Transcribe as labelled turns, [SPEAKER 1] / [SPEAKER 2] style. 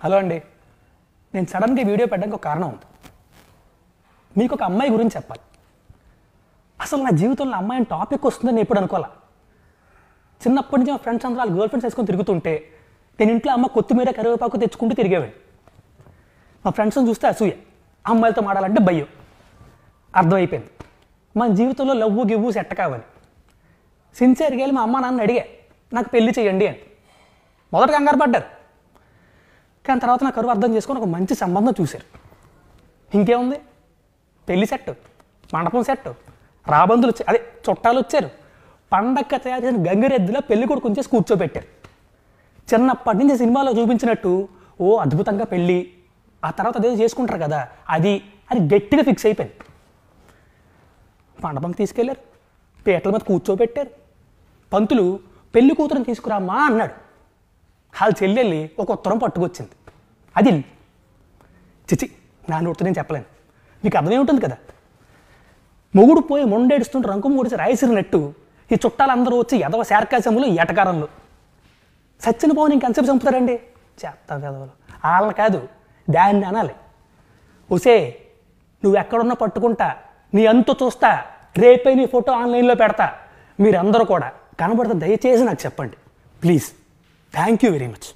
[SPEAKER 1] Hello అండి, నేను సడన్గా వీడియో పెట్టడానికి ఒక కారణం ఉంది. మీకు ఒక అమ్మాయి గురించి చెప్పాలి. అసలు నా జీవితంలో అమ్మాయిని టాపిక్ వస్తుందని ఎప్పుడు అనుకోవాలా. చిన్నప్పటి నుంచి మా ఫ్రెండ్స్ అందరూ వాళ్ళ గర్ల్ ఫ్రెండ్స్ వేసుకొని తిరుగుతుంటే నేను ఇంట్లో అమ్మ కొత్తిమీర కరివేపాకు తెచ్చుకుంటూ తిరిగేవాడిని. మా ఫ్రెండ్స్ని చూస్తే అసూయ, అమ్మాయిలతో మాడాలంటే భయం. అర్థమైపోయింది మన జీవితంలో లవ్వు గివ్వు సెట్ కావాలి. సిన్సియర్గా వెళ్ళి మా అమ్మ నాన్న అడిగా నాకు పెళ్లి చేయండి అని. మొదట కంగారు పడ్డారు, కానీ తర్వాత నా కరువు అర్థం చేసుకొని ఒక మంచి సంబంధం చూశారు. ఇంకేముంది, పెళ్లి సెట్, మండపం సెట్, రాబందులు వచ్చారు, అదే చుట్టాలు వచ్చారు. పండగ తయారు చేసిన గంగిరెద్దులో పెళ్లి కొడుకు ఉంచేసి కూర్చోబెట్టారు. చిన్నప్పటి నుంచి సినిమాలో చూపించినట్టు ఓ అద్భుతంగా పెళ్ళి, ఆ తర్వాత అదేదో చేసుకుంటారు కదా అది అని గట్టిగా ఫిక్స్ అయిపోయింది. మండపంకి తీసుకెళ్ళారు, పీటల మీద కూర్చోబెట్టారు. పంతులు పెళ్లి కూతురుని తీసుకురామ్మా అన్నాడు. వాళ్ళ చెల్లెళ్ళి ఒక ఉత్తరం పట్టుకొచ్చింది. అది చిచి నా నోటితో నేను చెప్పలేను, మీకు అర్థమే ఉంటుంది కదా. మొగుడు పోయి మొండేడుస్తుంటే రంకు మూడిసి రాయిసిరినట్టు ఈ చుట్టాలందరూ వచ్చి ఎదవ శార్కాశములు ఎటకారంలో సచ్చిన పోని ఇంకెంతసేపు చంపుతారండి. చేస్తా కదవలు వాళ్ళని కాదు దాన్ని అనాలి. ఒసే నువ్వు ఎక్కడున్నా పట్టుకుంటా, నీ అంతు చూస్తా, రేపే నీ ఫోటో ఆన్లైన్లో పెడతా. మీరందరూ కూడా కనబడితే దయచేసి నాకు చెప్పండి please. Thank you very much.